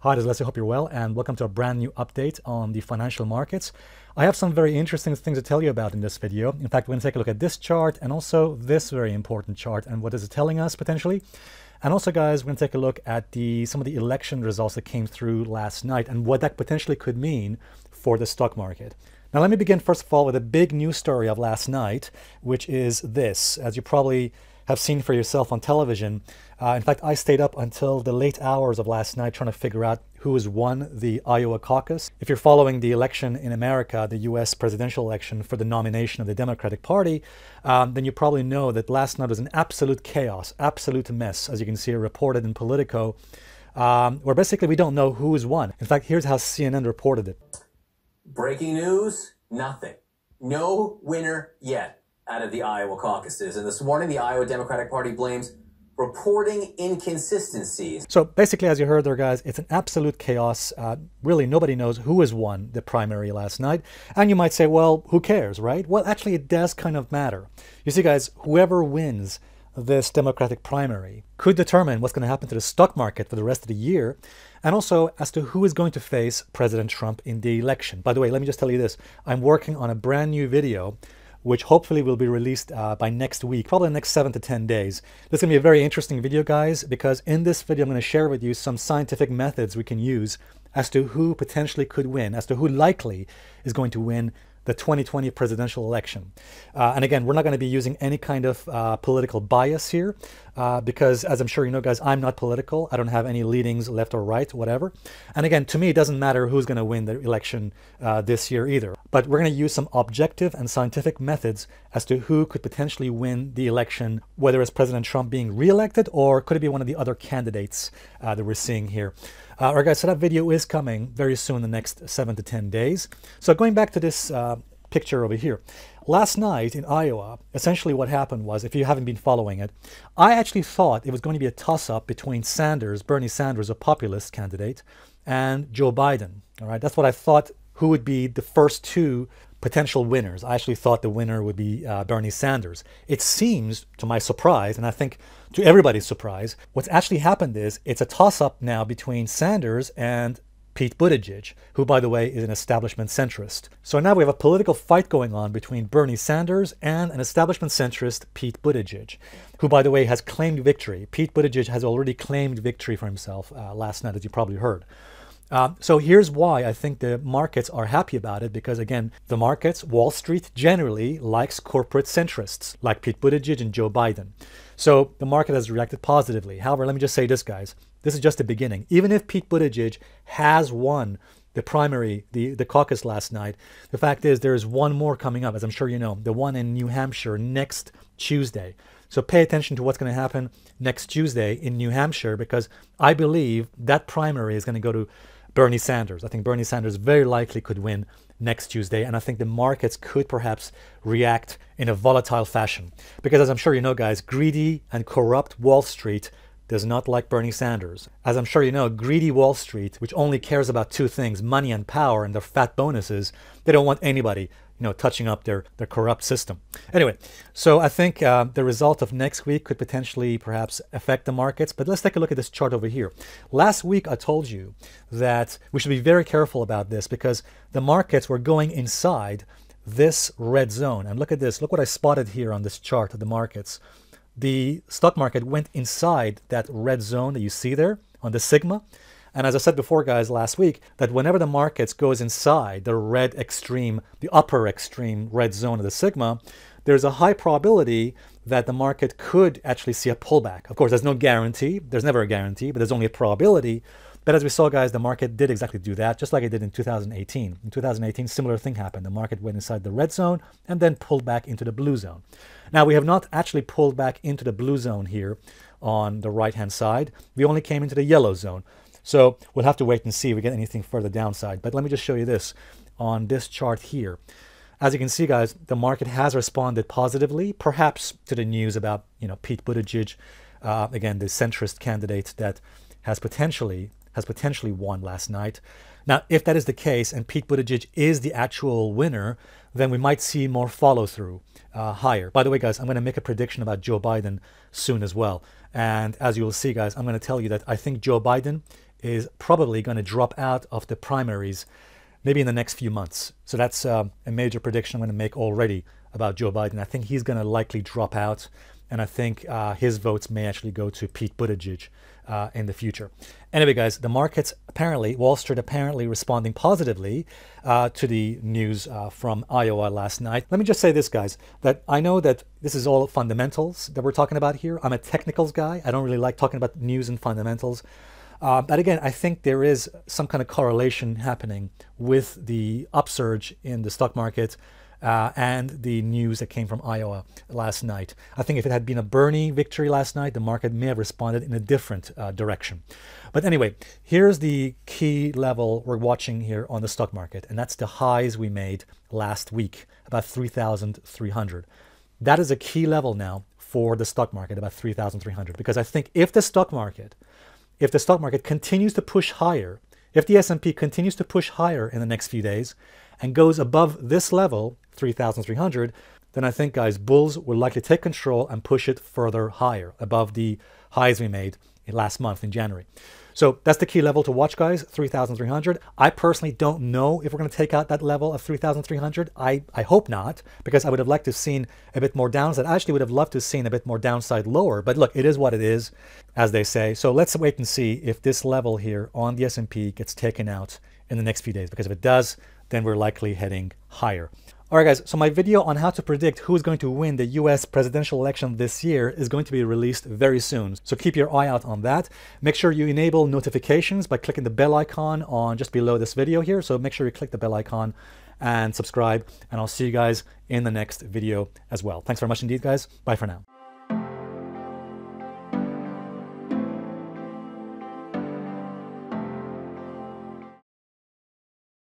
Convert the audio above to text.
Hi, this is Alessio. Hope you're well, and welcome to a brand new update on the financial markets. I have some very interesting things to tell you about in this video. In fact, we're going to take a look at this chart and also this very important chart and what is it telling us potentially. And also, guys, we're going to take a look at some of the election results that came through last night and what that potentially could mean for the stock market. Now, let me begin first of all with a big news story of last night, which is this. As you probably have seen for yourself on television. In fact, I stayed up until the late hours of last night trying to figure out who has won the Iowa caucus. If you're following the election in America, the US presidential election for the nomination of the Democratic Party, then you probably know that last night was an absolute chaos, absolute mess, as you can see reported in Politico, where basically we don't know who has won. In fact, here's how CNN reported it. Breaking news, nothing. No winner yet out of the Iowa caucuses. And this morning, the Iowa Democratic Party blames reporting inconsistencies. So basically, as you heard there, guys, it's an absolute chaos. Really, nobody knows who has won the primary last night. And you might say, well, who cares, right? Well, actually, it does kind of matter. You see, guys, whoever wins this Democratic primary could determine what's going to happen to the stock market for the rest of the year, and also as to who is going to face President Trump in the election. By the way, let me just tell you this. I'm working on a brand new video which hopefully will be released by next week, probably the next 7 to 10 days. This is going to be a very interesting video, guys, because in this video I'm going to share with you some scientific methods we can use as to who potentially could win, as to who likely is going to win the 2020 presidential election. And again, we're not going to be using any kind of political bias here because, as I'm sure you know, guys, I'm not political. I don't have any leanings left or right, whatever. And again, to me, it doesn't matter who's going to win the election this year either. But we're going to use some objective and scientific methods as to who could potentially win the election, whether it's President Trump being reelected or could it be one of the other candidates that we're seeing here. All right, guys, so that video is coming very soon, the next 7 to 10 days. So going back to this picture over here. Last night in Iowa, essentially what happened was, if you haven't been following it, I actually thought it was going to be a toss-up between Bernie Sanders, a populist candidate, and Joe Biden. All right, that's what I thought who would be the first two potential winners. I actually thought the winner would be Bernie Sanders. It seems, to my surprise, and I think to everybody's surprise, what's actually happened is it's a toss-up now between Sanders and Pete Buttigieg, who, by the way, is an establishment centrist. So now we have a political fight going on between Bernie Sanders and an establishment centrist, Pete Buttigieg, who, by the way, has claimed victory. Pete Buttigieg has already claimed victory for himself last night, as you probably heard. So here's why I think the markets are happy about it, because again, the markets, Wall Street generally likes corporate centrists like Pete Buttigieg and Joe Biden. So the market has reacted positively. However, let me just say this, guys, this is just the beginning. Even if Pete Buttigieg has won the primary, the caucus last night, the fact is there is one more coming up, as I'm sure you know, the one in New Hampshire next Tuesday. So pay attention to what's going to happen next Tuesday in New Hampshire, because I believe that primary is going to go to Bernie Sanders. I think Bernie Sanders very likely could win next Tuesday, and I think the markets could perhaps react in a volatile fashion. Because as I'm sure you know, guys, greedy and corrupt Wall Street does not like Bernie Sanders. As I'm sure you know, greedy Wall Street, which only cares about two things, money and power and their fat bonuses, they don't want anybody touching up their corrupt system. Anyway, so I think the result of next week could potentially perhaps affect the markets. But let's take a look at this chart over here. Last week, I told you that we should be very careful about this because the markets were going inside this red zone. And look at this. Look what I spotted here on this chart of the markets. The stock market went inside that red zone that you see there on the sigma. And as I said before, guys, last week, that whenever the markets goes inside the red extreme, the upper extreme red zone of the sigma, there's a high probability that the market could actually see a pullback. Of course, there's no guarantee. There's never a guarantee, but there's only a probability. But as we saw, guys, the market did exactly do that, just like it did in 2018. In 2018, similar thing happened. The market went inside the red zone and then pulled back into the blue zone. Now, we have not actually pulled back into the blue zone here on the right-hand side. We only came into the yellow zone. So we'll have to wait and see if we get anything further downside. But let me just show you this on this chart here. As you can see, guys, the market has responded positively, perhaps to the news about, Pete Buttigieg, again, the centrist candidate that has potentially won last night. Now, if that is the case and Pete Buttigieg is the actual winner, then we might see more follow-through higher. By the way, guys, I'm going to make a prediction about Joe Biden soon as well. And as you will see, guys, I'm going to tell you that I think Joe Biden is probably going to drop out of the primaries maybe in the next few months. So that's a major prediction I'm going to make already about Joe Biden. I think he's going to likely drop out, and I think his votes may actually go to Pete Buttigieg in the future. Anyway, guys, the markets apparently, Wall Street apparently responding positively to the news from Iowa last night. Let me just say this, guys, that I know that this is all fundamentals that we're talking about here. I'm a technicals guy. I don't really like talking about news and fundamentals. But again, I think there is some kind of correlation happening with the upsurge in the stock market and the news that came from Iowa last night. I think if it had been a Bernie victory last night, the market may have responded in a different direction. But anyway, here's the key level we're watching here on the stock market, and that's the highs we made last week, about 3,300. That is a key level now for the stock market, about 3,300, because I think if the stock market continues to push higher, if the S&P continues to push higher in the next few days and goes above this level, 3,300, then I think, guys, bulls will likely take control and push it further higher, above the highs we made last month in January. So that's the key level to watch, guys, 3,300. I personally don't know if we're going to take out that level of 3,300. I hope not, because I would have liked to have seen a bit more downside. I actually would have loved to have seen a bit more downside lower. But look, it is what it is, as they say. So let's wait and see if this level here on the S&P gets taken out in the next few days, because if it does, then we're likely heading higher. All right, guys, so my video on how to predict who is going to win the US presidential election this year is going to be released very soon. So keep your eye out on that. Make sure you enable notifications by clicking the bell icon on just below this video here. So make sure you click the bell icon and subscribe, and I'll see you guys in the next video as well. Thanks very much indeed, guys. Bye for now.